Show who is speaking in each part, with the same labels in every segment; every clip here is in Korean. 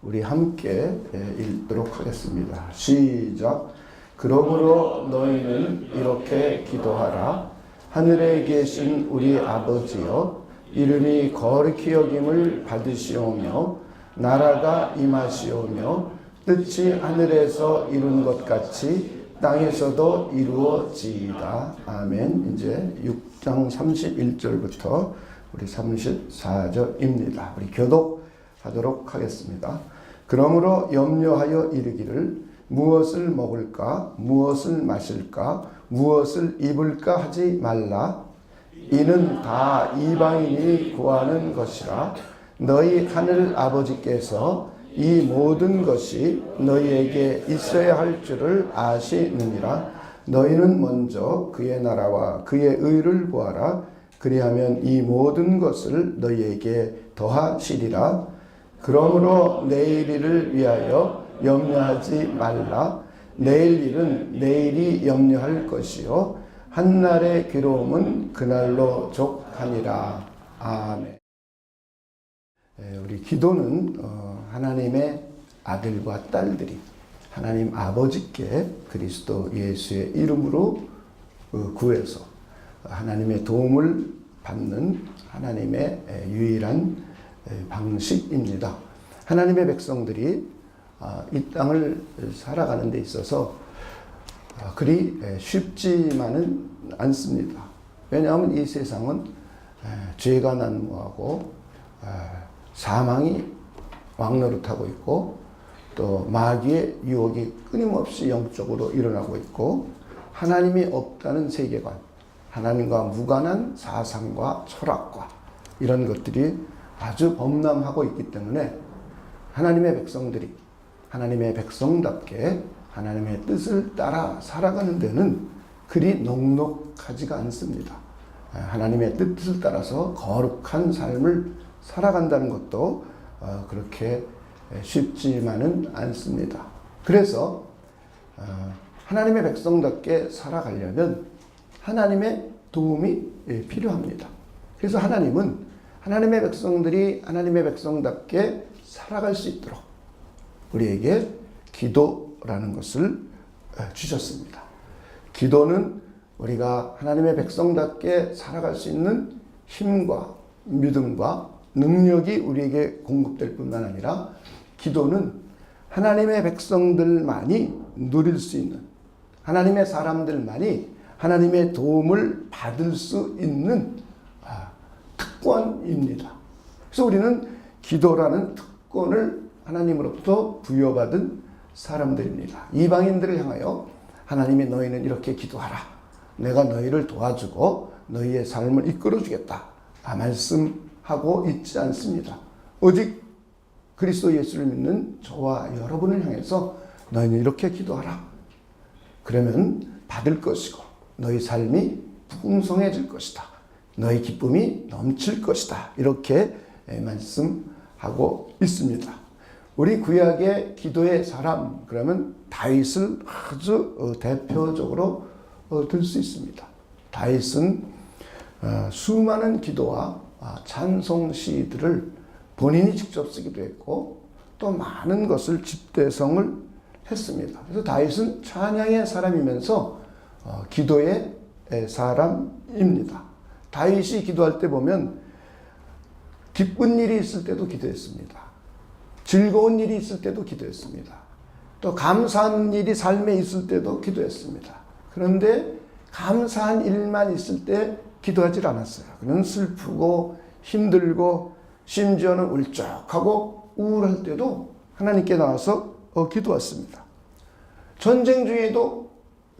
Speaker 1: 우리 함께 읽도록 하겠습니다. 시작. 그러므로 너희는 이렇게 기도하라. 하늘에 계신 우리 아버지여, 이름이 거룩히 여김을 받으시오며 나라가 임하시오며 뜻이 하늘에서 이룬 것 같이 땅에서도 이루어지이다. 아멘. 이제 6장 31절부터 우리 34절입니다. 우리 교독하도록 하겠습니다. 그러므로 염려하여 이르기를 무엇을 먹을까, 무엇을 마실까, 무엇을 입을까 하지 말라. 이는 다 이방인이 구하는 것이라. 너희 하늘 아버지께서 이 모든 것이 너희에게 있어야 할 줄을 아시느니라. 너희는 먼저 그의 나라와 그의 의를 구하라. 그리하면 이 모든 것을 너희에게 더하시리라. 그러므로 내일 일을 위하여 염려하지 말라. 내일 일은 내일이 염려할 것이요 한날의 괴로움은 그날로 족하니라. 아멘. 우리 기도는 하나님의 아들과 딸들이 하나님 아버지께 그리스도 예수의 이름으로 구해서 하나님의 도움을 받는 하나님의 유일한 방식입니다. 하나님의 백성들이 이 땅을 살아가는 데 있어서 그리 쉽지만은 않습니다. 왜냐하면 이 세상은 죄가 난무하고 사망이 왕노릇하고 있고 또 마귀의 유혹이 끊임없이 영적으로 일어나고 있고 하나님이 없다는 세계관, 하나님과 무관한 사상과 철학과 이런 것들이 아주 범람하고 있기 때문에 하나님의 백성들이 하나님의 백성답게 하나님의 뜻을 따라 살아가는 데는 그리 녹록하지가 않습니다. 하나님의 뜻을 따라서 거룩한 삶을 살아간다는 것도 그렇게 쉽지만은 않습니다. 그래서 하나님의 백성답게 살아가려면 하나님의 도움이 필요합니다. 그래서 하나님은 하나님의 백성들이 하나님의 백성답게 살아갈 수 있도록 우리에게 기도라는 것을 주셨습니다. 기도는 우리가 하나님의 백성답게 살아갈 수 있는 힘과 믿음과 능력이 우리에게 공급될 뿐만 아니라 기도는 하나님의 백성들만이 누릴 수 있는 하나님의 사람들만이 하나님의 도움을 받을 수 있는 특권입니다. 그래서 우리는 기도라는 특권을 하나님으로부터 부여받은 사람들입니다. 이방인들을 향하여 하나님이 너희는 이렇게 기도하라. 내가 너희를 도와주고 너희의 삶을 이끌어주겠다. 말씀하고 있지 않습니다. 오직 그리스도 예수를 믿는 저와 여러분을 향해서 너희는 이렇게 기도하라. 그러면 받을 것이고 너희 삶이 풍성해질 것이다. 너희 기쁨이 넘칠 것이다. 이렇게 말씀하고 있습니다. 우리 구약의 기도의 사람 그러면 다윗을 아주 대표적으로 들 수 있습니다. 다윗은 수많은 기도와 찬송 시들을 본인이 직접 쓰기도 했고 또 많은 것을 집대성을 했습니다. 그래서 다윗은 찬양의 사람이면서 기도의 사람입니다. 다윗이 기도할 때 보면 기쁜 일이 있을 때도 기도했습니다. 즐거운 일이 있을 때도 기도했습니다. 또 감사한 일이 삶에 있을 때도 기도했습니다. 그런데 감사한 일만 있을 때 기도하지 않았어요. 그는 슬프고 힘들고 심지어는 울적하고 우울할 때도 하나님께 나와서 기도했습니다. 전쟁 중에도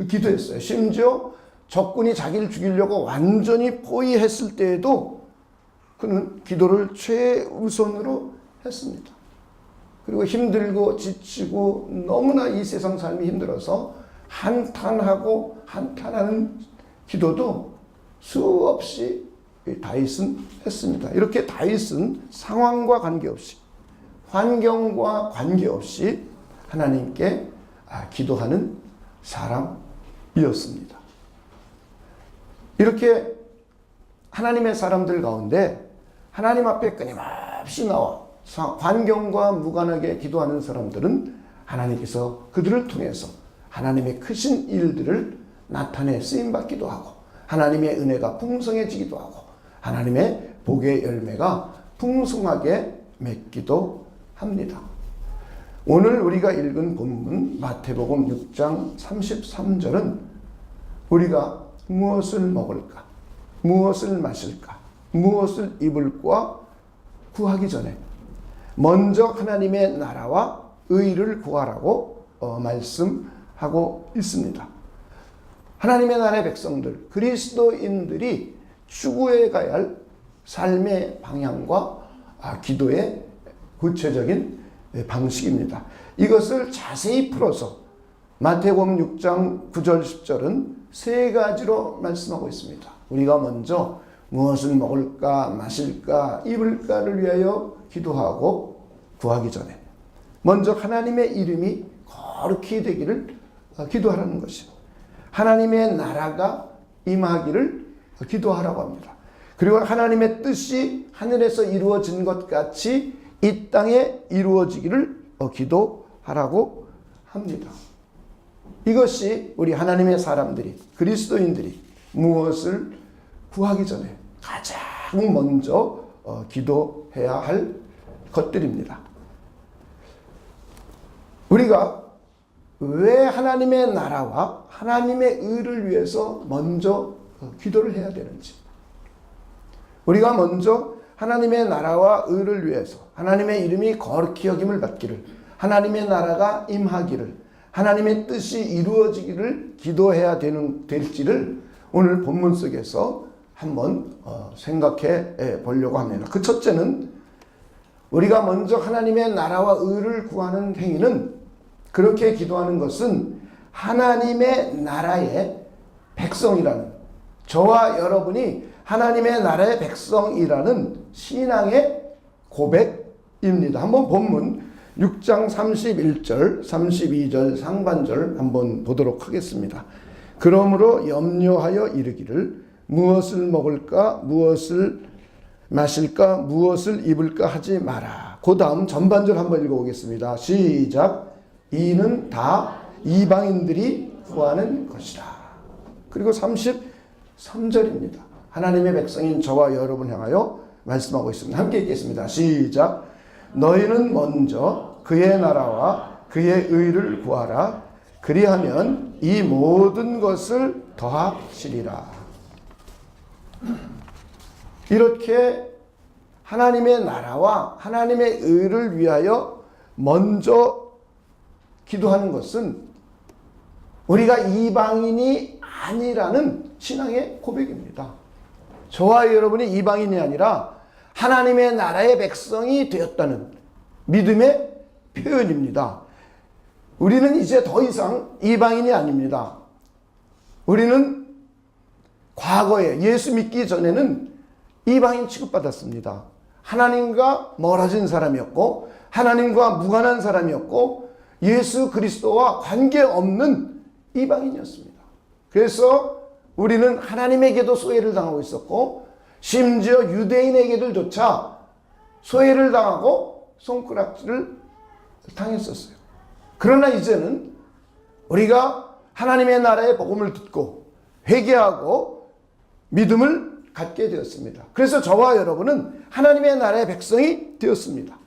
Speaker 1: 기도했어요. 심지어 적군이 자기를 죽이려고 완전히 포위했을 때에도 그는 기도를 최우선으로 했습니다. 그리고 힘들고 지치고 너무나 이 세상 삶이 힘들어서 한탄하고 한탄하는 기도도 수없이 다윗은 했습니다. 이렇게 다윗은 상황과 관계없이 환경과 관계없이 하나님께 기도하는 사람이었습니다. 이렇게 하나님의 사람들 가운데 하나님 앞에 끊임없이 나와 환경과 무관하게 기도하는 사람들은 하나님께서 그들을 통해서 하나님의 크신 일들을 나타내 쓰임받기도 하고 하나님의 은혜가 풍성해지기도 하고 하나님의 복의 열매가 풍성하게 맺기도 합니다. 오늘 우리가 읽은 본문 마태복음 6장 33절은 우리가 무엇을 먹을까, 무엇을 마실까, 무엇을 입을까 구하기 전에 먼저 하나님의 나라와 의를 구하라고 말씀하고 있습니다. 하나님의 나라의 백성들, 그리스도인들이 추구해 가야 할 삶의 방향과 기도의 구체적인 방식입니다. 이것을 자세히 풀어서 마태복음 6장 9절 10절은 세 가지로 말씀하고 있습니다. 우리가 먼저 무엇을 먹을까, 마실까, 입을까를 위하여 기도하고 구하기 전에 먼저 하나님의 이름이 거룩히 되기를 기도하라는 것이요. 하나님의 나라가 임하기를 기도하라고 합니다. 그리고 하나님의 뜻이 하늘에서 이루어진 것 같이 이 땅에 이루어지기를 기도하라고 합니다. 이것이 우리 하나님의 사람들이, 그리스도인들이 무엇을 구하기 전에 가장 먼저 기도해야 할 것들입니다. 우리가 왜 하나님의 나라와 하나님의 의를 위해서 먼저 기도를 해야 되는지, 우리가 먼저 하나님의 나라와 의를 위해서 하나님의 이름이 거룩히 여김을 받기를, 하나님의 나라가 임하기를, 하나님의 뜻이 이루어지기를 기도해야 될지를 오늘 본문 속에서 한번 생각해 보려고 합니다. 그 첫째는 우리가 먼저 하나님의 나라와 의를 구하는 행위는, 그렇게 기도하는 것은 하나님의 나라의 백성이라는, 저와 여러분이 하나님의 나라의 백성이라는 신앙의 고백입니다. 한번 본문 6장 31절, 32절 상반절 한번 보도록 하겠습니다. 그러므로 염려하여 이르기를 무엇을 먹을까, 무엇을 마실까, 무엇을 입을까 하지 마라. 그 다음 전반절 한번 읽어보겠습니다. 시작. 이는 다 이방인들이 구하는 것이다. 그리고 33절입니다. 하나님의 백성인 저와 여러분 향하여 말씀하고 있습니다. 함께 읽겠습니다. 시작. 너희는 먼저 그의 나라와 그의 의를 구하라. 그리하면 이 모든 것을 더하시리라. 이렇게 하나님의 나라와 하나님의 의를 위하여 먼저 기도하는 것은 우리가 이방인이 아니라는 신앙의 고백입니다. 저와 여러분이 이방인이 아니라 하나님의 나라의 백성이 되었다는 믿음의 표현입니다. 우리는 이제 더 이상 이방인이 아닙니다. 우리는 과거에 예수 믿기 전에는 이방인 취급받았습니다. 하나님과 멀어진 사람이었고 하나님과 무관한 사람이었고 예수 그리스도와 관계없는 이방인이었습니다. 그래서 우리는 하나님에게도 소외를 당하고 있었고 심지어 유대인에게들조차 소외를 당하고 손가락질을 당했었어요. 그러나 이제는 우리가 하나님의 나라의 복음을 듣고 회개하고 믿음을 갖게 되었습니다. 그래서 저와 여러분은 하나님의 나라의 백성이 되었습니다.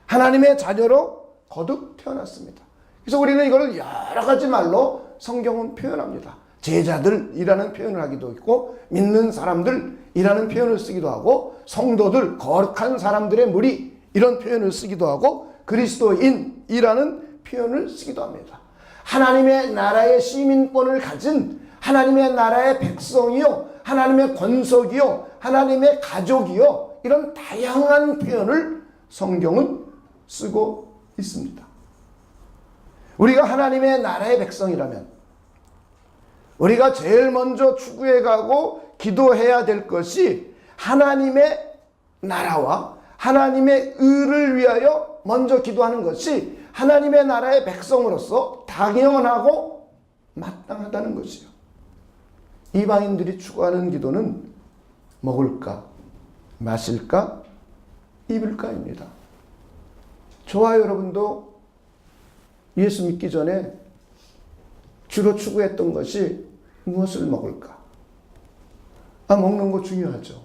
Speaker 1: 하나님의 자녀로 거듭 태어났습니다. 그래서 우리는 이걸 여러 가지 말로 성경은 표현합니다. 제자들이라는 표현을 하기도 있고 믿는 사람들이라는 표현을 쓰기도 하고 성도들, 거룩한 사람들의 무리 이런 표현을 쓰기도 하고 그리스도인이라는 표현을 쓰기도 합니다. 하나님의 나라의 시민권을 가진 하나님의 나라의 백성이요, 하나님의 권속이요, 하나님의 가족이요, 이런 다양한 표현을 성경은 쓰고 있습니다. 우리가 하나님의 나라의 백성이라면 우리가 제일 먼저 추구해 가고 기도해야 될 것이 하나님의 나라와 하나님의 의를 위하여 먼저 기도하는 것이 하나님의 나라의 백성으로서 당연하고 마땅하다는 것이요. 이방인들이 추구하는 기도는 먹을까, 마실까, 입을까입니다. 저와 여러분도 예수 믿기 전에 주로 추구했던 것이 무엇을 먹을까? 먹는 거 중요하죠.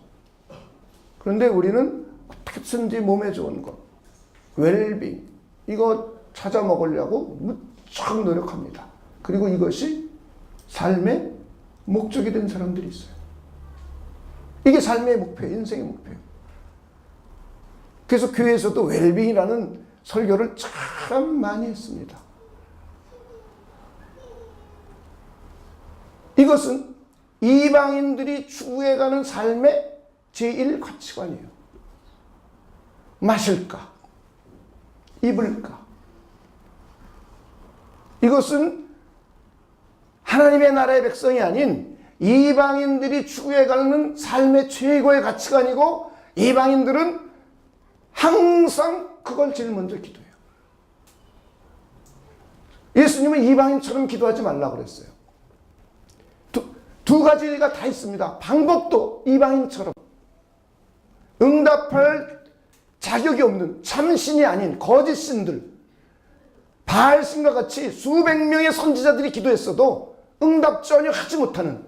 Speaker 1: 그런데 우리는 어떻게든지 몸에 좋은 것, 웰빙, 이거 찾아 먹으려고 무척 노력합니다. 그리고 이것이 삶의 목적이 된 사람들이 있어요. 이게 삶의 목표예요. 인생의 목표예요. 그래서 교회에서도 웰빙이라는 설교를 참 많이 했습니다. 이것은 이방인들이 추구해가는 삶의 제1가치관이에요. 마실까? 입을까? 이것은 하나님의 나라의 백성이 아닌 이방인들이 추구해가는 삶의 최고의 가치관이고, 이방인들은 항상 그걸 제일 먼저 기도해요. 예수님은 이방인처럼 기도하지 말라고 그랬어요. 두 가지가 다 있습니다. 방법도 이방인처럼 응답할 자격이 없는 참신이 아닌 거짓신들, 바알신과 같이 수백 명의 선지자들이 기도했어도 응답 전혀 하지 못하는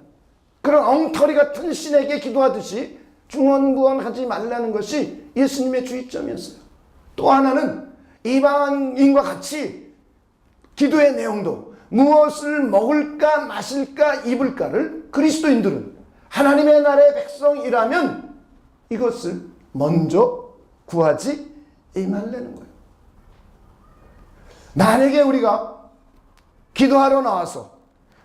Speaker 1: 그런 엉터리 같은 신에게 기도하듯이 중언부언하지 말라는 것이 예수님의 주의점이었어요. 또 하나는 이방인과 같이 기도의 내용도 무엇을 먹을까 마실까 입을까를 그리스도인들은 하나님의 나라의 백성이라면 이것을 먼저 구하지 말라는 거예요. 만약에 우리가 기도하러 나와서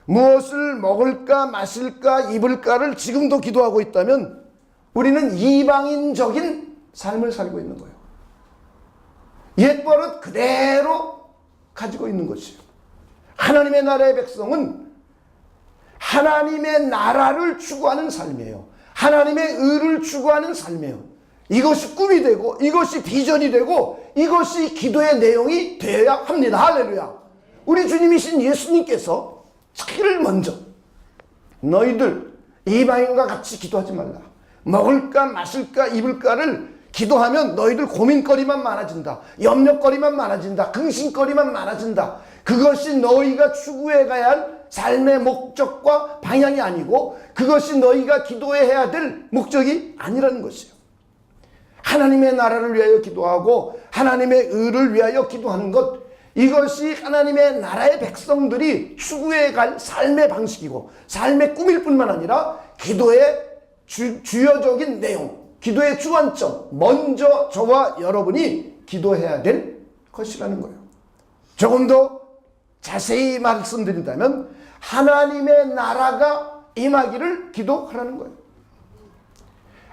Speaker 1: 무엇을 먹을까 마실까 입을까를 지금도 기도하고 있다면 우리는 이방인적인 삶을 살고 있는 거예요. 옛버릇 그대로 가지고 있는 것이에요. 하나님의 나라의 백성은 하나님의 나라를 추구하는 삶이에요. 하나님의 의를 추구하는 삶이에요. 이것이 꿈이 되고 이것이 비전이 되고 이것이 기도의 내용이 되어야 합니다. 할렐루야. 우리 주님이신 예수님께서 제일 먼저 너희들 이방인과 같이 기도하지 말라. 먹을까 마실까 입을까를 기도하면 너희들 고민거리만 많아진다. 염려거리만 많아진다. 근심거리만 많아진다. 그것이 너희가 추구해 가야 할 삶의 목적과 방향이 아니고 그것이 너희가 기도해야 될 목적이 아니라는 것이에요. 하나님의 나라를 위하여 기도하고 하나님의 의를 위하여 기도하는 것, 이것이 하나님의 나라의 백성들이 추구해 갈 삶의 방식이고 삶의 꿈일 뿐만 아니라 기도의 주요적인 내용, 기도의 주안점, 먼저 저와 여러분이 기도해야 될 것이라는 거예요. 조금 더 자세히 말씀드린다면 하나님의 나라가 임하기를 기도하라는 거예요.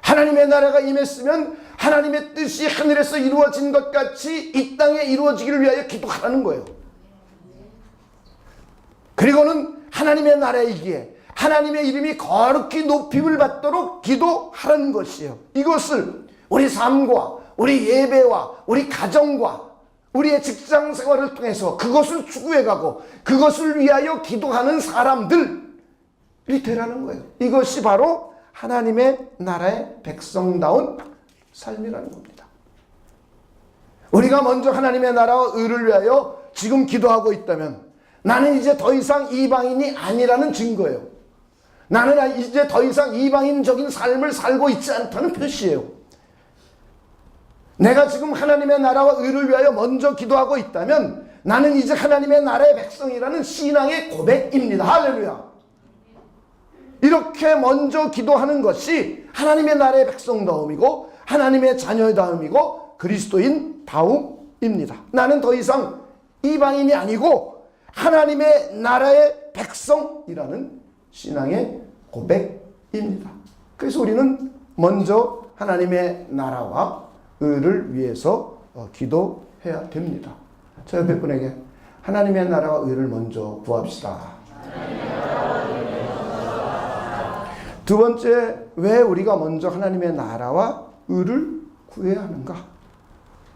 Speaker 1: 하나님의 나라가 임했으면 하나님의 뜻이 하늘에서 이루어진 것 같이 이 땅에 이루어지기를 위하여 기도하라는 거예요. 그리고는 하나님의 나라이기에 하나님의 이름이 거룩히 높임을 받도록 기도하라는 것이에요. 이것을 우리 삶과 우리 예배와 우리 가정과 우리의 직장 생활을 통해서 그것을 추구해가고 그것을 위하여 기도하는 사람들이 되라는 거예요. 이것이 바로 하나님의 나라의 백성다운 삶이라는 겁니다. 우리가 먼저 하나님의 나라와 의를 위하여 지금 기도하고 있다면 나는 이제 더 이상 이방인이 아니라는 증거예요. 나는 이제 더 이상 이방인적인 삶을 살고 있지 않다는 표시예요. 내가 지금 하나님의 나라와 의를 위하여 먼저 기도하고 있다면 나는 이제 하나님의 나라의 백성이라는 신앙의 고백입니다. 할렐루야. 이렇게 먼저 기도하는 것이 하나님의 나라의 백성다움이고 하나님의 자녀다움이고 그리스도인 다움입니다. 나는 더 이상 이방인이 아니고 하나님의 나라의 백성이라는 신앙의 고백입니다. 그래서 우리는 먼저 하나님의 나라와 의를 위해서 기도해야 됩니다. 저 옆에 분에게 하나님의 나라와 의를 먼저 구합시다. 두 번째, 왜 우리가 먼저 하나님의 나라와 의를 구해야 하는가?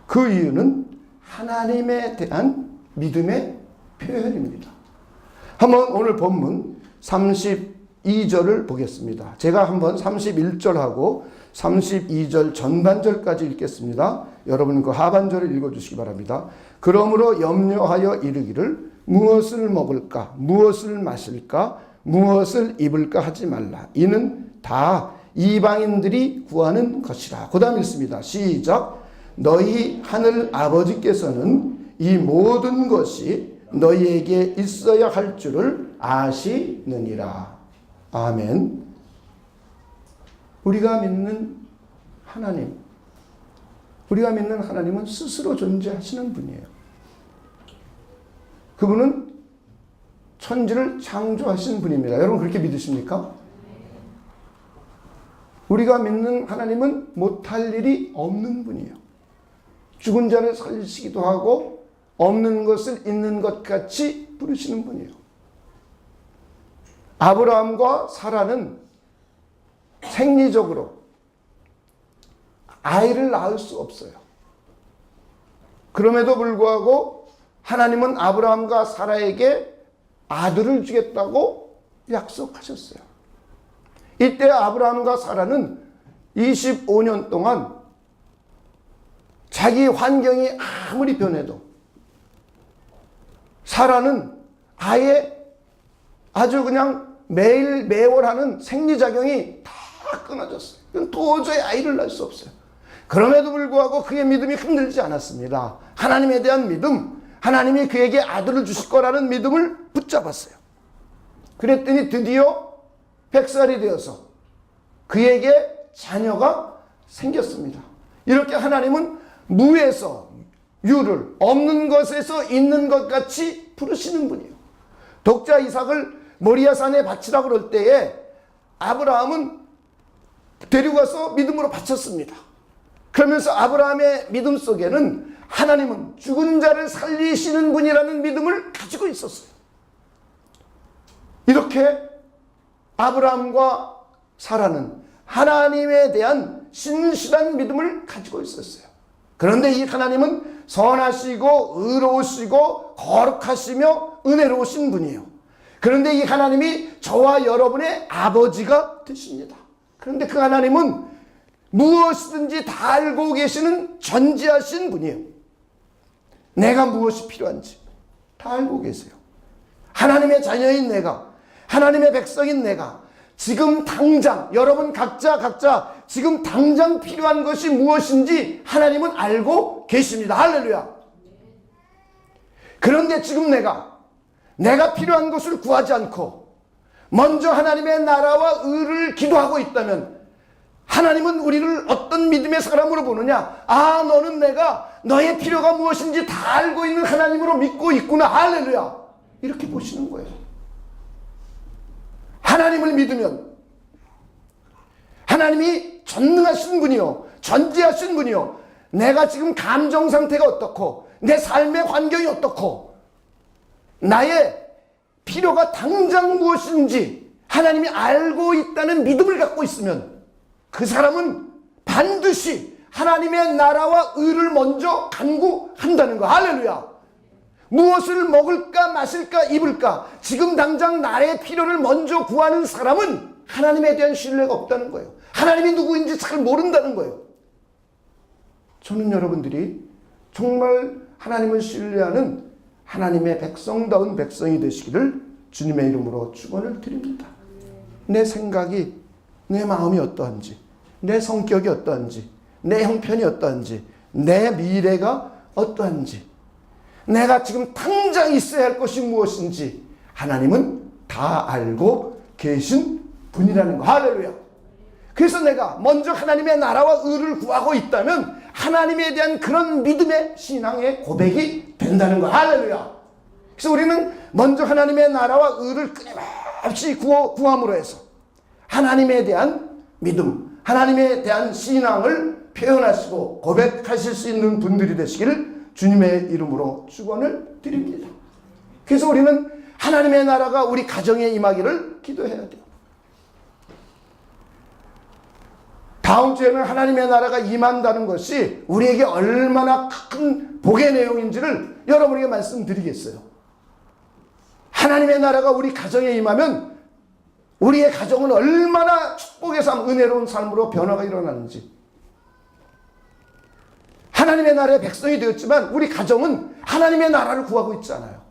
Speaker 1: 그 이유는 하나님에 대한 믿음의 표현입니다. 한번 오늘 본문 32절을 보겠습니다. 제가 한번 31절하고 32절 전반절까지 읽겠습니다. 여러분 그 하반절을 읽어주시기 바랍니다. 그러므로 염려하여 이르기를 무엇을 먹을까 무엇을 마실까 무엇을 입을까 하지 말라. 이는 다 이방인들이 구하는 것이라. 그 다음 읽습니다. 시작. 너희 하늘 아버지께서는 이 모든 것이 너희에게 있어야 할 줄을 아시느니라. 아멘. 우리가 믿는 하나님, 우리가 믿는 하나님은 스스로 존재하시는 분이에요. 그분은 천지를 창조하신 분입니다. 여러분 그렇게 믿으십니까? 우리가 믿는 하나님은 못할 일이 없는 분이에요. 죽은 자를 살리시기도 하고 없는 것을 있는 것 같이 부르시는 분이에요. 아브라함과 사라는 생리적으로 아이를 낳을 수 없어요. 그럼에도 불구하고 하나님은 아브라함과 사라에게 아들을 주겠다고 약속하셨어요. 이때 아브라함과 사라는 25년 동안 자기 환경이 아무리 변해도 사라는 아주 그냥 매월 하는 생리작용이 다 끊어졌어요. 도저히 아이를 낳을 수 없어요. 그럼에도 불구하고 그의 믿음이 흔들리지 않았습니다. 하나님에 대한 믿음, 하나님이 그에게 아들을 주실 거라는 믿음을 붙잡았어요. 그랬더니 드디어 100살이 되어서 그에게 자녀가 생겼습니다. 이렇게 하나님은 무에서 유를 없는 것에서 있는 것 같이 부르시는 분이에요. 독자 이삭을 모리아산에 바치라 그럴 때에 아브라함은 데리고 가서 믿음으로 바쳤습니다. 그러면서 아브라함의 믿음 속에는 하나님은 죽은 자를 살리시는 분이라는 믿음을 가지고 있었어요. 이렇게 아브라함과 사라는 하나님에 대한 신실한 믿음을 가지고 있었어요. 그런데 이 하나님은 선하시고 의로우시고 거룩하시며 은혜로우신 분이에요. 그런데 이 하나님이 저와 여러분의 아버지가 되십니다. 그런데 그 하나님은 무엇이든지 다 알고 계시는 전지하신 분이에요. 내가 무엇이 필요한지 다 알고 계세요. 하나님의 자녀인 내가, 하나님의 백성인 내가 지금 당장 여러분 각자 지금 당장 필요한 것이 무엇인지 하나님은 알고 계십니다. 할렐루야. 그런데 지금 내가 필요한 것을 구하지 않고 먼저 하나님의 나라와 의를 기도하고 있다면 하나님은 우리를 어떤 믿음의 사람으로 보느냐? 아, 너는 내가 너의 필요가 무엇인지 다 알고 있는 하나님으로 믿고 있구나. 할렐루야. 이렇게 보시는 거예요. 하나님을 믿으면 하나님이 전능하신 분이요, 전지하신 분이요, 내가 지금 감정 상태가 어떻고 내 삶의 환경이 어떻고 나의 필요가 당장 무엇인지 하나님이 알고 있다는 믿음을 갖고 있으면 그 사람은 반드시 하나님의 나라와 의를 먼저 간구한다는 거. 할렐루야. 무엇을 먹을까 마실까 입을까 지금 당장 나의 필요를 먼저 구하는 사람은 하나님에 대한 신뢰가 없다는 거예요. 하나님이 누구인지 잘 모른다는 거예요. 저는 여러분들이 정말 하나님을 신뢰하는 하나님의 백성다운 백성이 되시기를 주님의 이름으로 축원을 드립니다. 내 생각이, 내 마음이 어떠한지, 내 성격이 어떠한지, 내 형편이 어떠한지, 내 미래가 어떠한지, 내가 지금 당장 있어야 할 것이 무엇인지 하나님은 다 알고 계신 분이라는 거. 할렐루야. 그래서 내가 먼저 하나님의 나라와 의를 구하고 있다면 하나님에 대한 그런 믿음의 신앙의 고백이 된다는 거. 할렐루야. 그래서 우리는 먼저 하나님의 나라와 의를 끊임없이 구함으로 해서 하나님에 대한 믿음, 하나님에 대한 신앙을 표현하시고 고백하실 수 있는 분들이 되시기를 주님의 이름으로 축원을 드립니다. 그래서 우리는 하나님의 나라가 우리 가정에 임하기를 기도해야 돼요. 다음 주에는 하나님의 나라가 임한다는 것이 우리에게 얼마나 큰 복의 내용인지를 여러분에게 말씀드리겠어요. 하나님의 나라가 우리 가정에 임하면 우리의 가정은 얼마나 축복의 삶, 은혜로운 삶으로 변화가 일어나는지, 하나님의 나라의 백성이 되었지만 우리 가정은 하나님의 나라를 구하고 있지 않아요.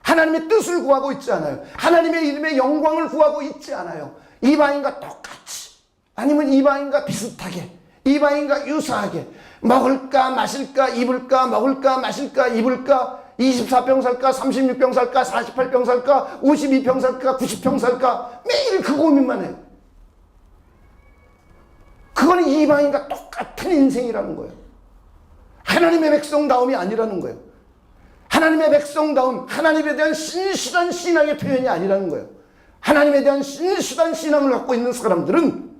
Speaker 1: 하나님의 뜻을 구하고 있지 않아요. 하나님의 이름의 영광을 구하고 있지 않아요. 이방인과 똑같이, 아니면 이방인과 비슷하게, 이방인과 유사하게 먹을까 마실까 입을까, 먹을까 마실까 입을까, 24평 살까 36평 살까 48평 살까 52평 살까 90평 살까, 매일 그 고민만 해요. 그거는 이방인과 똑같은 인생이라는 거예요. 하나님의 백성다움이 아니라는 거예요. 하나님의 백성다움, 하나님에 대한 신실한 신앙의 표현이 아니라는 거예요. 하나님에 대한 신실한 신앙을 갖고 있는 사람들은,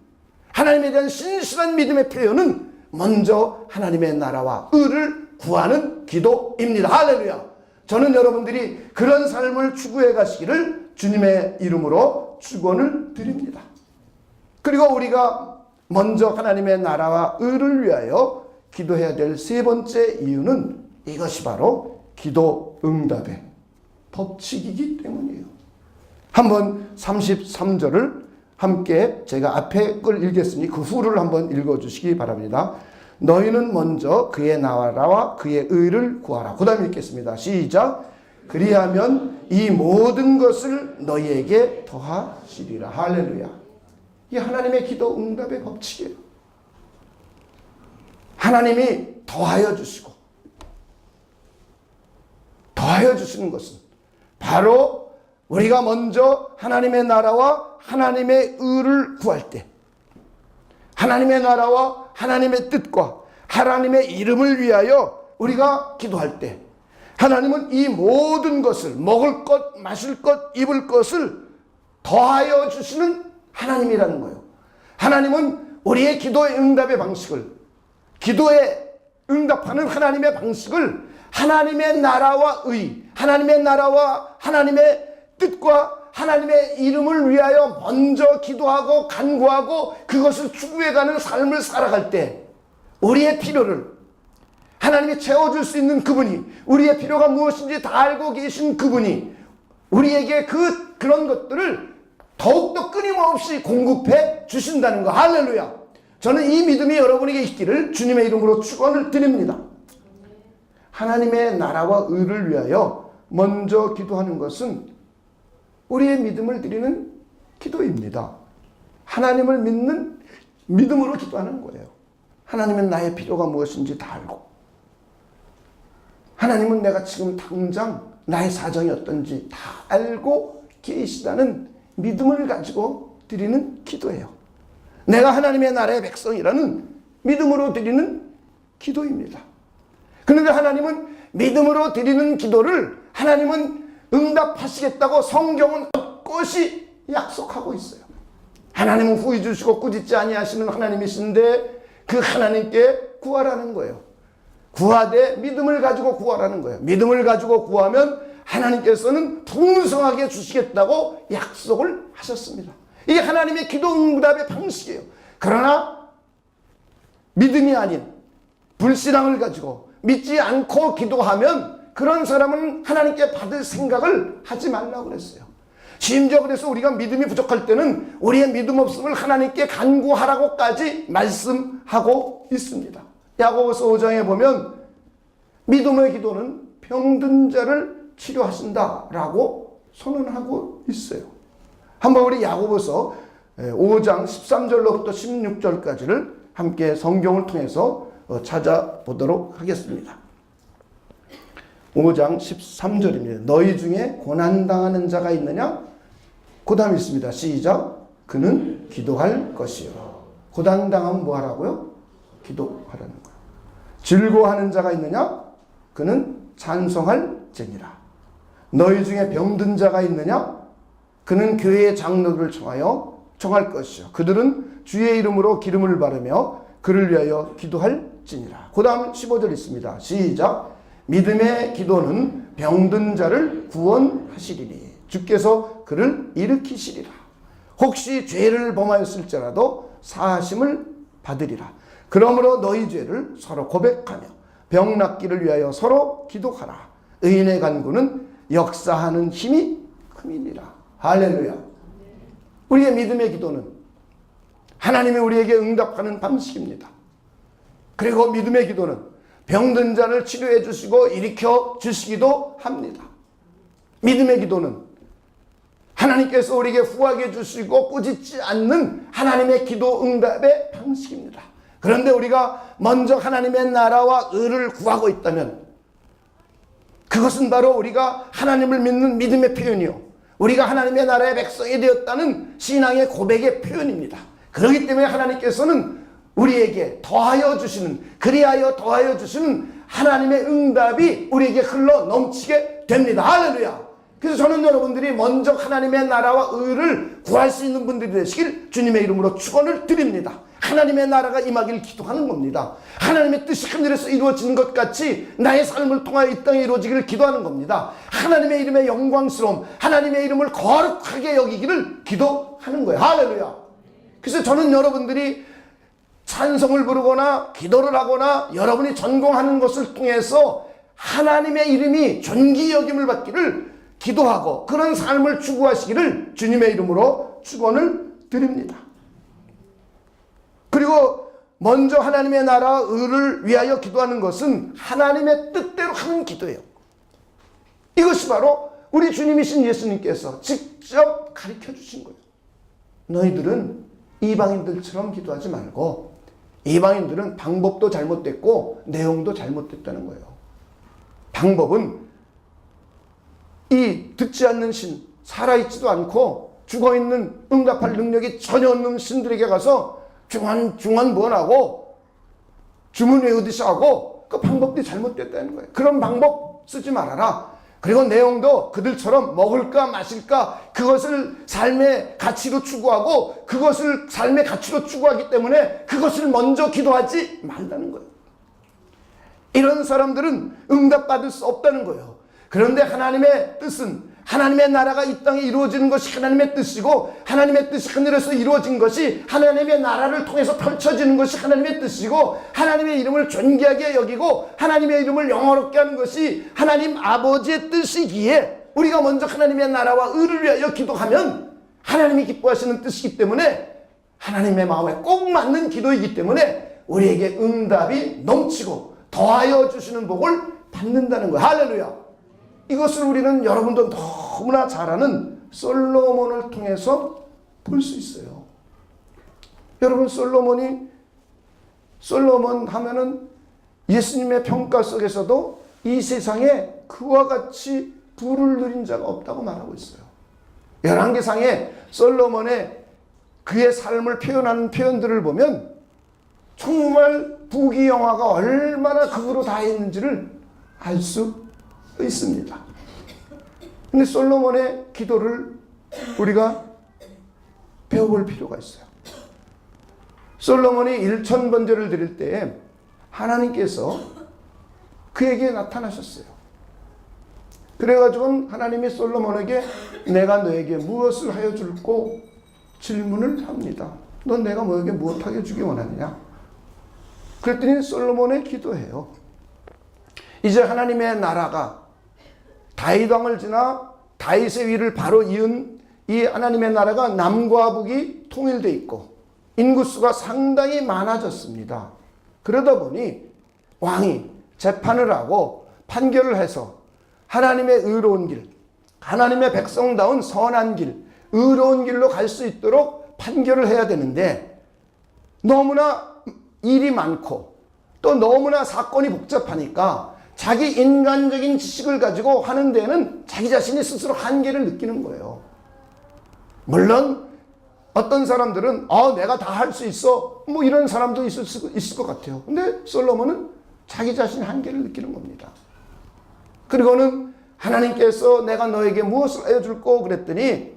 Speaker 1: 하나님에 대한 신실한 믿음의 표현은 먼저 하나님의 나라와 의를 구하는 기도입니다. 할렐루야. 저는 여러분들이 그런 삶을 추구해 가시기를 주님의 이름으로 축원을 드립니다. 그리고 우리가 먼저 하나님의 나라와 의를 위하여 기도해야 될 세 번째 이유는 이것이 바로 기도 응답의 법칙이기 때문이에요. 한번 33절을 함께 제가 앞에 걸 읽겠으니 그 후를 한번 읽어주시기 바랍니다. 너희는 먼저 그의 나라와 그의 의를 구하라. 그 다음에 읽겠습니다. 시작. 그리하면 이 모든 것을 너희에게 더하시리라. 할렐루야. 이 하나님의 기도 응답의 법칙이에요. 하나님이 더하여 주시고, 더하여 주시는 것은 바로 우리가 먼저 하나님의 나라와 하나님의 의를 구할 때, 하나님의 나라와 하나님의 뜻과 하나님의 이름을 위하여 우리가 기도할 때, 하나님은 이 모든 것을, 먹을 것, 마실 것, 입을 것을 더하여 주시는 하나님이라는 거예요. 하나님은 우리의 기도의 응답의 방식을, 기도에 응답하는 하나님의 방식을 하나님의 나라와 의, 하나님의 나라와 하나님의 뜻과 하나님의 이름을 위하여 먼저 기도하고 간구하고 그것을 추구해가는 삶을 살아갈 때, 우리의 필요를 하나님이 채워줄 수 있는 그분이, 우리의 필요가 무엇인지 다 알고 계신 그분이 우리에게 그런 것들을 더욱더 끊임없이 공급해 주신다는 거. 할렐루야. 저는 이 믿음이 여러분에게 있기를 주님의 이름으로 축원을 드립니다. 하나님의 나라와 의를 위하여 먼저 기도하는 것은 우리의 믿음을 드리는 기도입니다. 하나님을 믿는 믿음으로 기도하는 거예요. 하나님은 나의 필요가 무엇인지 다 알고, 하나님은 내가 지금 당장 나의 사정이 어떤지 다 알고 계시다는 믿음을 가지고 드리는 기도예요. 내가 하나님의 나라의 백성이라는 믿음으로 드리는 기도입니다. 그런데 하나님은 믿음으로 드리는 기도를 하나님은 응답하시겠다고 성경은 꼿꼿이 약속하고 있어요. 하나님은 후히 주시고 꾸짖지 아니하시는 하나님이신데 그 하나님께 구하라는 거예요. 구하되 믿음을 가지고 구하라는 거예요. 믿음을 가지고 구하면 하나님께서는 풍성하게 주시겠다고 약속을 하셨습니다. 이게 하나님의 기도 응답의 방식이에요. 그러나 믿음이 아닌 불신앙을 가지고 믿지 않고 기도하면 그런 사람은 하나님께 받을 생각을 하지 말라고 그랬어요. 심지어 그래서 우리가 믿음이 부족할 때는 우리의 믿음 없음을 하나님께 간구하라고까지 말씀하고 있습니다. 야고보서 5장에 보면 믿음의 기도는 병든 자를 치료하신다라고 선언하고 있어요. 한번 우리 야고보서 5장 13절로부터 16절까지를 함께 성경을 통해서 찾아보도록 하겠습니다. 5장 13절입니다. 너희 중에 고난당하는 자가 있느냐? 그 다음에 있습니다. 시작. 그는 기도할 것이요. 고난당하면 뭐 하라고요? 기도하라는 거예요. 즐거워하는 자가 있느냐? 그는 찬송할지니라. 너희 중에 병든 자가 있느냐? 그는 교회의 장로들을 청할 것이요. 그들은 주의 이름으로 기름을 바르며 그를 위하여 기도할지니라. 그 다음 15절 있습니다. 시작. 믿음의 기도는 병든 자를 구원하시리니 주께서 그를 일으키시리라. 혹시 죄를 범하였을지라도 사하심을 받으리라. 그러므로 너희 죄를 서로 고백하며 병 낫기를 위하여 서로 기도하라. 의인의 간구는 역사하는 힘이 큼이니라. 할렐루야. 우리의 믿음의 기도는 하나님이 우리에게 응답하는 방식입니다. 그리고 믿음의 기도는 병든 자를 치료해 주시고 일으켜 주시기도 합니다. 믿음의 기도는 하나님께서 우리에게 후하게 주시고 꾸짖지 않는 하나님의 기도 응답의 방식입니다. 그런데 우리가 먼저 하나님의 나라와 의를 구하고 있다면 그것은 바로 우리가 하나님을 믿는 믿음의 표현이요, 우리가 하나님의 나라의 백성이 되었다는 신앙의 고백의 표현입니다. 그렇기 때문에 하나님께서는 우리에게 더하여 주시는, 그리하여 더하여 주시는 하나님의 응답이 우리에게 흘러 넘치게 됩니다. 할렐루야. 그래서 저는 여러분들이 먼저 하나님의 나라와 의를 구할 수 있는 분들이 되시길 주님의 이름으로 축원을 드립니다. 하나님의 나라가 임하기를 기도하는 겁니다. 하나님의 뜻이 하늘에서 이루어지는 것 같이 나의 삶을 통하여 이 땅에 이루어지기를 기도하는 겁니다. 하나님의 이름의 영광스러움, 하나님의 이름을 거룩하게 여기기를 기도하는 거예요. 할렐루야. 그래서 저는 여러분들이 찬송을 부르거나 기도를 하거나 여러분이 전공하는 것을 통해서 하나님의 이름이 존귀 여김을 받기를 기도하고 그런 삶을 추구하시기를 주님의 이름으로 축원을 드립니다. 그리고 먼저 하나님의 나라와 의를 위하여 기도하는 것은 하나님의 뜻대로 하는 기도예요. 이것이 바로 우리 주님이신 예수님께서 직접 가르쳐 주신 거예요. 너희들은 이방인들처럼 기도하지 말고, 이방인들은 방법도 잘못됐고 내용도 잘못됐다는 거예요. 방법은 이 듣지 않는 신, 살아있지도 않고 죽어있는 응답할 능력이 전혀 없는 신들에게 가서 중환부원하고 주문 외우듯이 하고 그 방법도 잘못됐다는 거예요. 그런 방법 쓰지 말아라. 그리고 내용도 그들처럼 먹을까 마실까 그것을 삶의 가치로 추구하고 그것을 삶의 가치로 추구하기 때문에 그것을 먼저 기도하지 말라는 거예요. 이런 사람들은 응답받을 수 없다는 거예요. 그런데 하나님의 뜻은, 하나님의 나라가 이 땅에 이루어지는 것이 하나님의 뜻이고, 하나님의 뜻이 하늘에서 이루어진 것이 하나님의 나라를 통해서 펼쳐지는 것이 하나님의 뜻이고, 하나님의 이름을 존귀하게 여기고 하나님의 이름을 영화롭게 하는 것이 하나님 아버지의 뜻이기에 우리가 먼저 하나님의 나라와 의를 위하여 기도하면 하나님이 기뻐하시는 뜻이기 때문에 하나님의 마음에 꼭 맞는 기도이기 때문에 우리에게 응답이 넘치고 더하여 주시는 복을 받는다는 거예요. 할렐루야. 이것을 우리는 여러분도 너무나 잘 아는 솔로몬을 통해서 볼 수 있어요. 여러분, 솔로몬 하면은 예수님의 평가 속에서도 이 세상에 그와 같이 부를 누린 자가 없다고 말하고 있어요. 열왕기상에 솔로몬의 그의 삶을 표현하는 표현들을 보면 정말 부귀영화가 얼마나 극으로 다했는지를 알 수 있습니다. 근데 솔로몬의 기도를 우리가 배워볼 필요가 있어요. 솔로몬이 1000번제를 드릴 때에 하나님께서 그에게 나타나셨어요. 그래가지고 하나님이 솔로몬에게 내가 너에게 무엇을 하여 줄꼬 질문을 합니다. 넌 내가 너에게 무엇하게 주기 원하느냐? 그랬더니 솔로몬의 기도해요. 이제 하나님의 나라가 다윗 왕을 지나 다윗의 위를 바로 이은 이 하나님의 나라가 남과 북이 통일되어 있고 인구수가 상당히 많아졌습니다. 그러다 보니 왕이 재판을 하고 판결을 해서 하나님의 의로운 길, 하나님의 백성다운 선한 길, 의로운 길로 갈 수 있도록 판결을 해야 되는데 너무나 일이 많고 또 너무나 사건이 복잡하니까 자기 인간적인 지식을 가지고 하는 데에는 자기 자신이 스스로 한계를 느끼는 거예요. 물론 어떤 사람들은 내가 다 할 수 있어 뭐 이런 사람도 있을 것 같아요. 근데 솔로몬은 자기 자신의 한계를 느끼는 겁니다. 그리고는 하나님께서 내가 너에게 무엇을 하여 줄꼬 그랬더니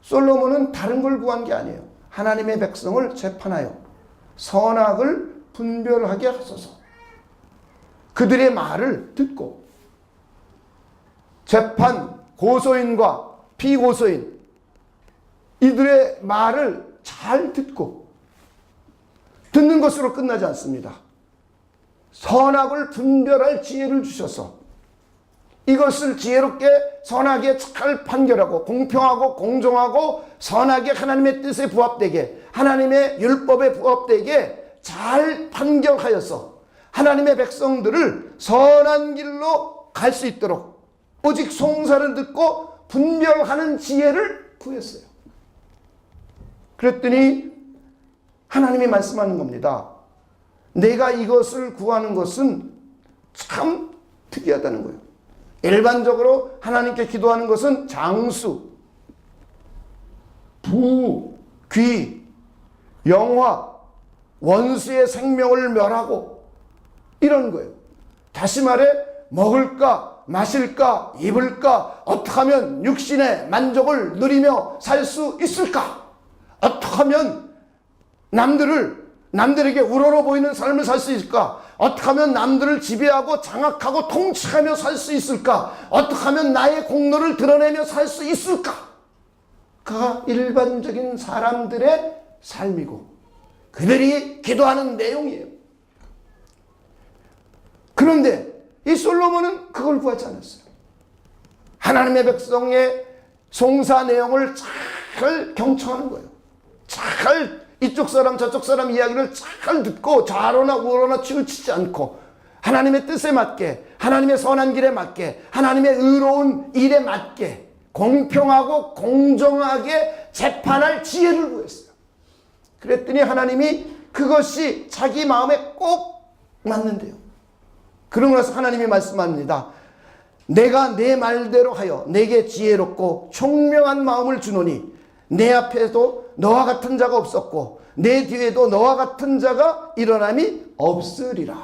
Speaker 1: 솔로몬은 다른 걸 구한 게 아니에요. 하나님의 백성을 재판하여 선악을 분별하게 하소서. 그들의 말을 듣고 재판 고소인과 피고소인 이들의 말을 잘 듣고 듣는 것으로 끝나지 않습니다. 선악을 분별할 지혜를 주셔서 이것을 지혜롭게 선하게 잘 판결하고 공평하고 공정하고 선하게 하나님의 뜻에 부합되게 하나님의 율법에 부합되게 잘 판결하여서 하나님의 백성들을 선한 길로 갈 수 있도록 오직 송사를 듣고 분별하는 지혜를 구했어요. 그랬더니 하나님이 말씀하는 겁니다. 내가 이것을 구하는 것은 참 특이하다는 거예요. 일반적으로 하나님께 기도하는 것은 장수, 부, 귀, 영화, 원수의 생명을 멸하고 이런 거예요. 다시 말해 먹을까 마실까 입을까 어떻게 하면 육신의 만족을 누리며 살 수 있을까, 어떻게 하면 남들에게 우러러 보이는 삶을 살 수 있을까, 어떻게 하면 남들을 지배하고 장악하고 통치하며 살 수 있을까, 어떻게 하면 나의 공로를 드러내며 살 수 있을까가 일반적인 사람들의 삶이고 그들이 기도하는 내용이에요. 그런데 이 솔로몬은 그걸 구하지 않았어요. 하나님의 백성의 송사 내용을 잘 경청하는 거예요. 잘 이쪽 사람 저쪽 사람 이야기를 잘 듣고 좌로나 우로나 치우치지 않고 하나님의 뜻에 맞게, 하나님의 선한 길에 맞게, 하나님의 의로운 일에 맞게 공평하고 공정하게 재판할 지혜를 구했어요. 그랬더니 하나님이 그것이 자기 마음에 꼭 맞는데요. 그러고 나서 하나님이 말씀합니다. 내가 내 말대로 하여 내게 지혜롭고 총명한 마음을 주노니 내 앞에도 너와 같은 자가 없었고 내 뒤에도 너와 같은 자가 일어남이 없으리라.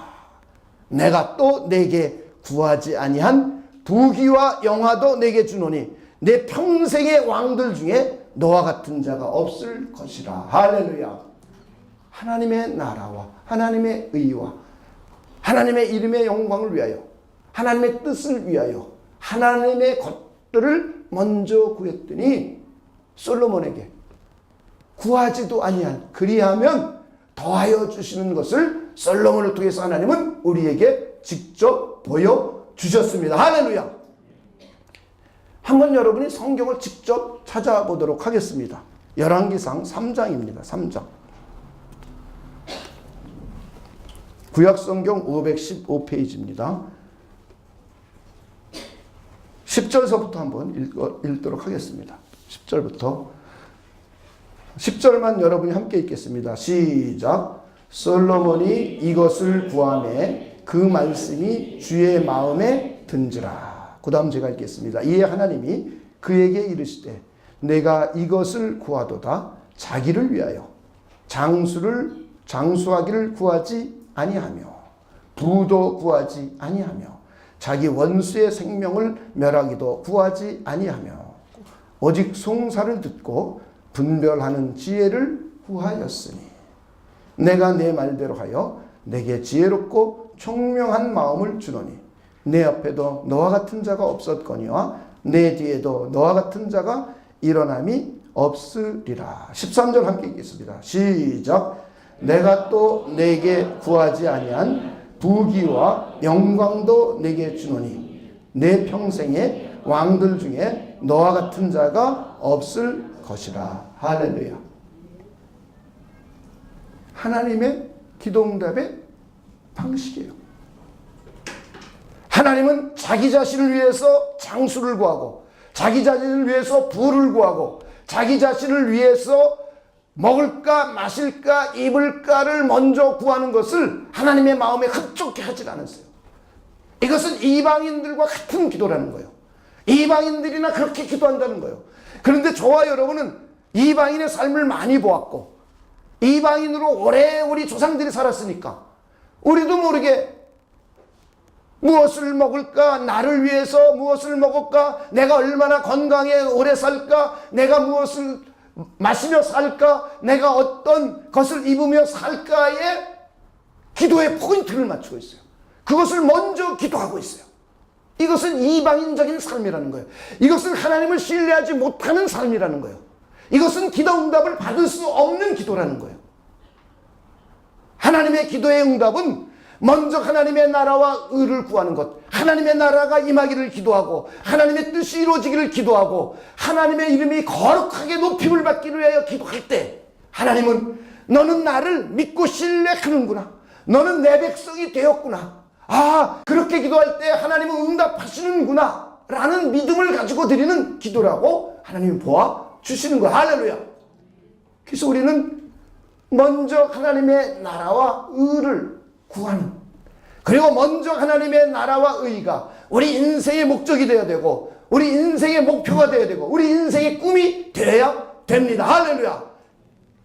Speaker 1: 내가 또 내게 구하지 아니한 부귀와 영화도 내게 주노니 내 평생의 왕들 중에 너와 같은 자가 없을 것이라. 할렐루야. 하나님의 나라와 하나님의 의와 하나님의 이름의 영광을 위하여, 하나님의 뜻을 위하여 하나님의 것들을 먼저 구했더니 솔로몬에게 구하지도 아니한, 그리하면 더하여 주시는 것을 솔로몬을 통해서 하나님은 우리에게 직접 보여주셨습니다. 할렐루야. 한번 여러분이 성경을 직접 찾아보도록 하겠습니다. 열왕기상 3장입니다. 3장. 구약성경 515페이지입니다. 10절서부터 한번 읽도록 하겠습니다. 10절부터. 10절만 여러분이 함께 읽겠습니다. 시작. 솔로몬이 이것을 구하매 그 말씀이 주의 마음에 든지라. 그 다음 제가 읽겠습니다. 이에 하나님이 그에게 이르시되 내가 이것을 구하도다. 자기를 위하여 장수하기를 구하지 아니하며 부도 구하지 아니하며 자기 원수의 생명을 멸하기도 구하지 아니하며 오직 송사를 듣고 분별하는 지혜를 구하였으니 내가 내 말대로 하여 내게 지혜롭고 총명한 마음을 주노니 내 앞에도 너와 같은 자가 없었거니와 내 뒤에도 너와 같은 자가 일어남이 없으리라. 13절 함께 읽겠습니다. 시작. 내가 또 내게 구하지 아니한 부귀와 영광도 내게 주노니 내 평생의 왕들 중에 너와 같은 자가 없을 것이라. 할렐루야. 하나님의 기도응답의 방식이에요. 하나님은 자기 자신을 위해서 장수를 구하고 자기 자신을 위해서 부를 구하고 자기 자신을 위해서 먹을까 마실까 입을까를 먼저 구하는 것을 하나님의 마음에 흡족해 하지 않았어요. 이것은 이방인들과 같은 기도라는 거예요. 이방인들이나 그렇게 기도한다는 거예요. 그런데 저와 여러분은 이방인의 삶을 많이 보았고 이방인으로 오래 우리 조상들이 살았으니까 우리도 모르게 무엇을 먹을까, 나를 위해서 무엇을 먹을까, 내가 얼마나 건강에 오래 살까, 내가 무엇을 마시며 살까, 내가 어떤 것을 입으며 살까에 기도의 포인트를 맞추고 있어요. 그것을 먼저 기도하고 있어요. 이것은 이방인적인 삶이라는 거예요. 이것은 하나님을 신뢰하지 못하는 삶이라는 거예요. 이것은 기도 응답을 받을 수 없는 기도라는 거예요. 하나님의 기도의 응답은 먼저 하나님의 나라와 의를 구하는 것, 하나님의 나라가 임하기를 기도하고 하나님의 뜻이 이루어지기를 기도하고 하나님의 이름이 거룩하게 높임을 받기를 위하여 기도할 때 하나님은 너는 나를 믿고 신뢰하는구나, 너는 내 백성이 되었구나. 아, 그렇게 기도할 때 하나님은 응답하시는구나 라는 믿음을 가지고 드리는 기도라고 하나님이 보아주시는 거야. 할렐루야. 그래서 우리는 먼저 하나님의 나라와 의를 구하는, 그리고 먼저 하나님의 나라와 의가 우리 인생의 목적이 되어야 되고, 우리 인생의 목표가 되어야 되고, 우리 인생의 꿈이 되어야 됩니다. 할렐루야.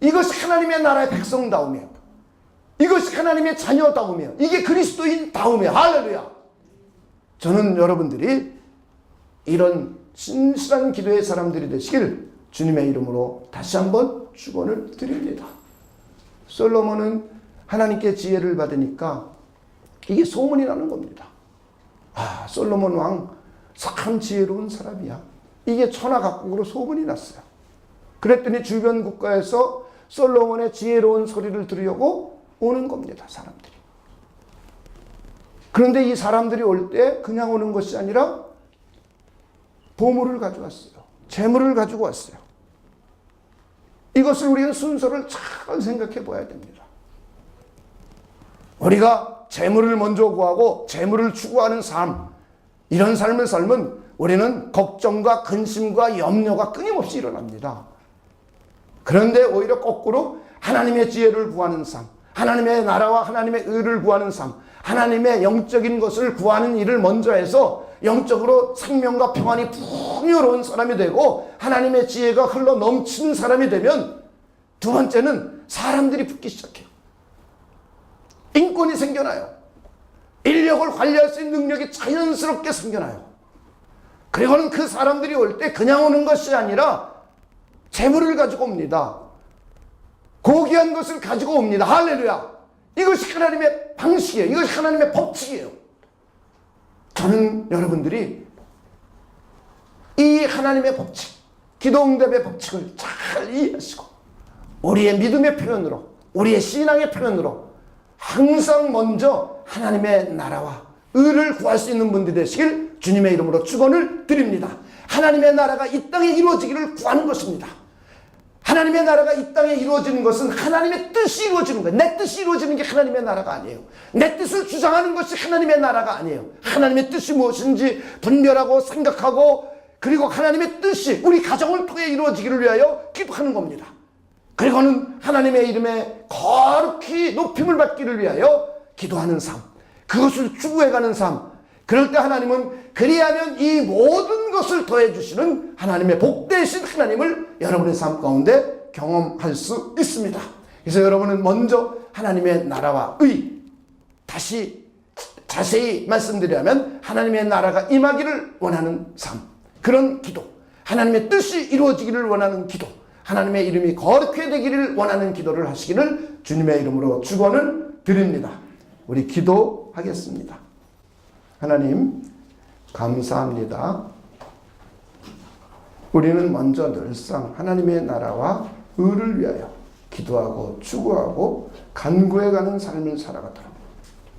Speaker 1: 이것이 하나님의 나라의 백성다움이며, 이것이 하나님의 자녀다움이며, 이게 그리스도인다움이에요. 할렐루야. 저는 여러분들이 이런 신실한 기도의 사람들이 되시길 주님의 이름으로 다시 한번 축원을 드립니다. 솔로몬은 하나님께 지혜를 받으니까 이게 소문이 나는 겁니다. 아, 솔로몬 왕 참 지혜로운 사람이야. 이게 천하각국으로 소문이 났어요. 그랬더니 주변 국가에서 솔로몬의 지혜로운 소리를 들으려고 오는 겁니다, 사람들이. 그런데 이 사람들이 올 때 그냥 오는 것이 아니라 보물을 가져왔어요. 재물을 가지고 왔어요. 이것을 우리는 순서를 잘 생각해 봐야 됩니다. 우리가 재물을 먼저 구하고 재물을 추구하는 삶, 이런 삶을 살면 우리는 걱정과 근심과 염려가 끊임없이 일어납니다. 그런데 오히려 거꾸로 하나님의 지혜를 구하는 삶, 하나님의 나라와 하나님의 의를 구하는 삶, 하나님의 영적인 것을 구하는 일을 먼저 해서 영적으로 생명과 평안이 풍요로운 사람이 되고 하나님의 지혜가 흘러 넘치는 사람이 되면, 두 번째는 사람들이 붙기 시작해요. 인권이 생겨나요. 인력을 관리할 수 있는 능력이 자연스럽게 생겨나요. 그리고는 그 사람들이 올 때 그냥 오는 것이 아니라 재물을 가지고 옵니다. 고귀한 것을 가지고 옵니다. 할렐루야. 이것이 하나님의 방식이에요. 이것이 하나님의 법칙이에요. 저는 여러분들이 이 하나님의 법칙, 기도응답의 법칙을 잘 이해하시고 우리의 믿음의 표현으로, 우리의 신앙의 표현으로 항상 먼저 하나님의 나라와 의를 구할 수 있는 분들이 되시길 주님의 이름으로 축원을 드립니다. 하나님의 나라가 이 땅에 이루어지기를 구하는 것입니다. 하나님의 나라가 이 땅에 이루어지는 것은 하나님의 뜻이 이루어지는 거예요. 내 뜻이 이루어지는 게 하나님의 나라가 아니에요. 내 뜻을 주장하는 것이 하나님의 나라가 아니에요. 하나님의 뜻이 무엇인지 분별하고 생각하고, 그리고 하나님의 뜻이 우리 가정을 통해 이루어지기를 위하여 기도하는 겁니다. 그리고는 하나님의 이름에 거룩히 높임을 받기를 위하여 기도하는 삶, 그것을 추구해가는 삶. 그럴 때 하나님은 그리하면 이 모든 것을 더해 주시는 하나님의 복되신 하나님을 여러분의 삶 가운데 경험할 수 있습니다. 그래서 여러분은 먼저 하나님의 나라와 의, 다시 자세히 말씀드리자면 하나님의 나라가 임하기를 원하는 삶, 그런 기도, 하나님의 뜻이 이루어지기를 원하는 기도, 하나님의 이름이 거룩해 되기를 원하는 기도를 하시기를 주님의 이름으로 축원을 드립니다. 우리 기도하겠습니다. 하나님 감사합니다. 우리는 먼저 늘상 하나님의 나라와 의를 위하여 기도하고 추구하고 간구해가는 삶을 살아가도록,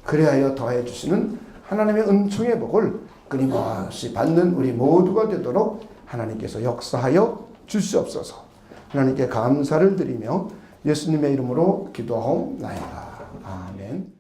Speaker 1: 그리하여 더해 주시는 하나님의 은총의 복을 끊임없이 받는 우리 모두가 되도록 하나님께서 역사하여 주시옵소서. 하나님께 감사를 드리며 예수님의 이름으로 기도하옵나이다. 아멘.